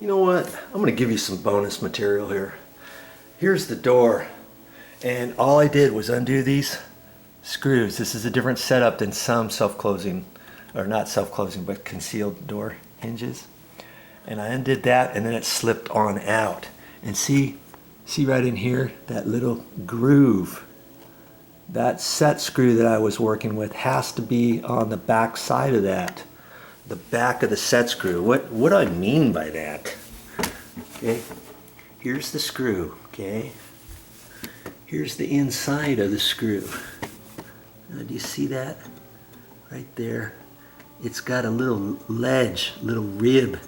You know what? I'm gonna give you some bonus material here. Here's the door, and all I did was undo these screws. This is a different setup than some self-closing, or not self-closing, but concealed door hinges. And I undid that, and then it slipped on out. And see right in here, that little groove. That set screw that I was working with has to be on the back side of that. The back of the set screw. What do I mean by that? Okay, here's the screw, okay? Here's the inside of the screw. Now, do you see that? Right there. It's got a little ledge, little rib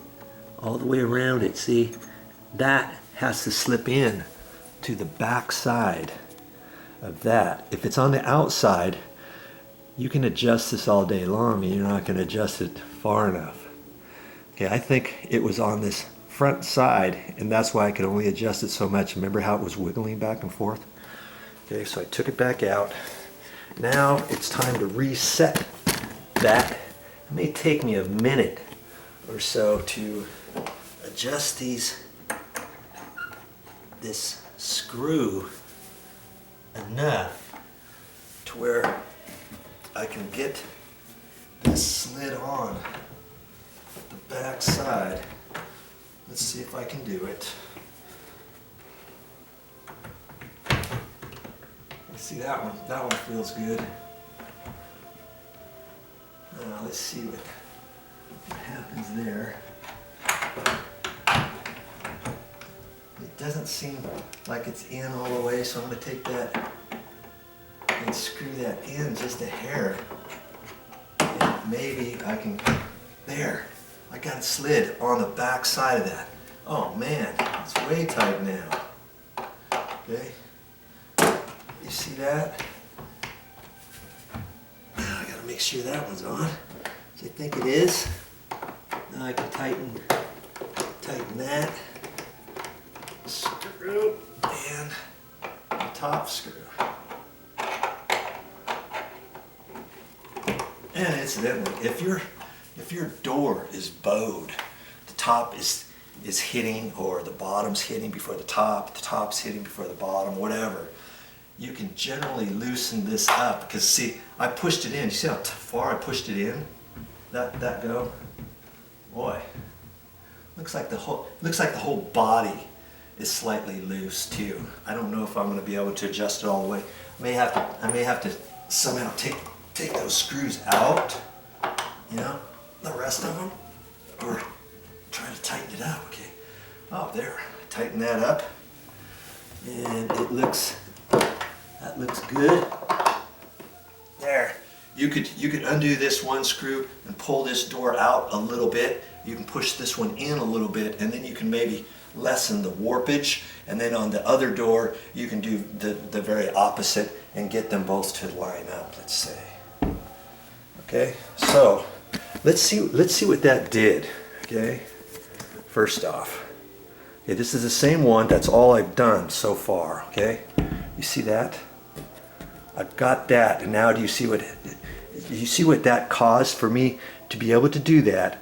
all the way around it, see? That has to slip in to the back side of that. If it's on the outside, you can adjust this all day long and you're not going to adjust it far enough. Okay, I think it was on this front side, and that's why I could only adjust it so much. Remember how it was wiggling back and forth? Okay, so I took it back out. Now it's time to reset that. It may take me a minute or so to adjust this screw enough to where I can get this slid on the back side. Let's see if I can do it. See that one? That one feels good. Now let's see what happens there. It doesn't seem like it's in all the way, so I'm going to take that and screw that in just a hair. And maybe I can, there, I got it slid on the back side of that. Oh man, it's way tight now. Okay, you see that? Now I gotta make sure that one's on. So I think it is. Now I can tighten that screw and the top screw. And incidentally, if your door is bowed, the top is hitting, or the bottom's hitting before the top's hitting before the bottom, whatever, you can generally loosen this up. Because see, I pushed it in. You see how far I pushed it in? That go? Boy, looks like the whole body is slightly loose too. I don't know if I'm going to be able to adjust it all the way. I may have to somehow take those screws out, you know, the rest of them, or try to tighten it up. Okay. Oh, there. Tighten that up, and that looks good. There. You could undo this one screw and pull this door out a little bit. You can push this one in a little bit, and then you can maybe lessen the warpage. And then on the other door, you can do the very opposite and get them both to line up, let's say. Okay, so let's see what that did. Okay, first off, okay, this is the same one. That's all I've done so far. Okay, you see that? I've got that, and now do you see what that caused for me to be able to do that?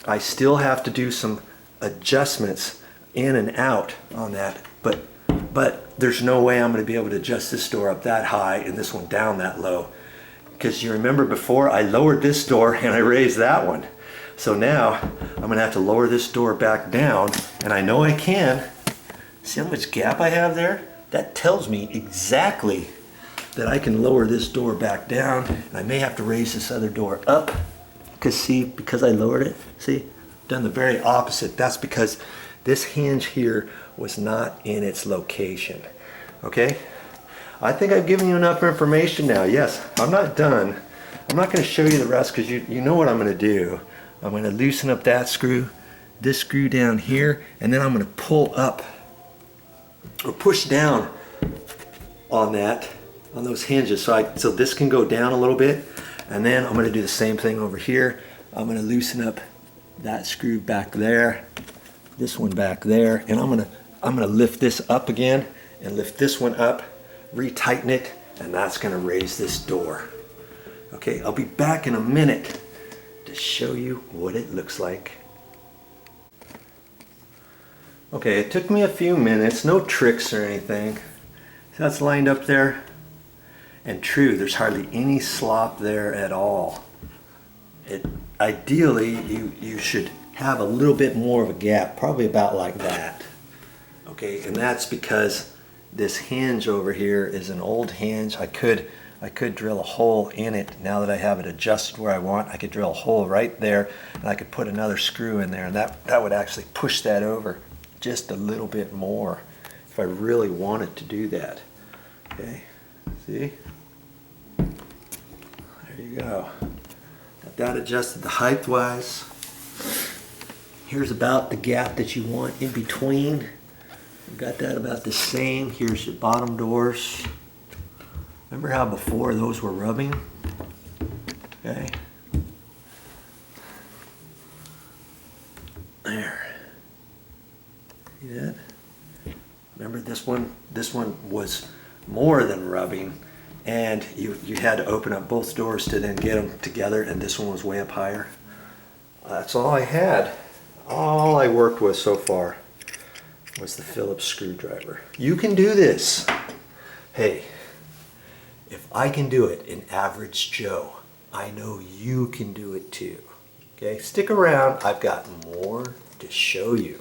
I still have to do some adjustments in and out on that, but there's no way I'm going to be able to adjust this door up that high and this one down that low, because you remember before I lowered this door and I raised that one. So now I'm going to have to lower this door back down, and I know I can. See how much gap I have there? That tells me exactly that I can lower this door back down, and I may have to raise this other door up, because I lowered it, see, I've done the very opposite. That's because this hinge here was not in its location. Okay, I think I've given you enough information now. Yes, I'm not done. I'm not going to show you the rest, because you know what I'm going to do. I'm going to loosen up that screw, this screw down here, and then I'm going to pull up or push down on those hinges, so this can go down a little bit. And then I'm going to do the same thing over here. I'm going to loosen up that screw back there, this one back there, and I'm going to lift this up again and lift this one up, retighten it, and that's going to raise this door. Okay, I'll be back in a minute to show you what it looks like. Okay, it took me a few minutes, no tricks or anything. So that's lined up there. And true, there's hardly any slop there at all. Ideally, you should have a little bit more of a gap, probably about like that. Okay, and that's because this hinge over here is an old hinge. I could drill a hole in it. Now that I have it adjusted where I want, I could drill a hole right there, and I could put another screw in there, and that would actually push that over just a little bit more if I really wanted to do that. Okay, see? There you go. Got that adjusted the height wise. Here's about the gap that you want in between. You got that about the same. Here's your bottom doors. Remember how before those were rubbing? Okay. There. See that? Remember this one? This one was more than rubbing, and you had to open up both doors to then get them together, and this one was way up higher. That's all I had. All I worked with so far was the Phillips screwdriver. You can do this. Hey, if I can do it in Average Joe, I know you can do it too. Okay, stick around. I've got more to show you.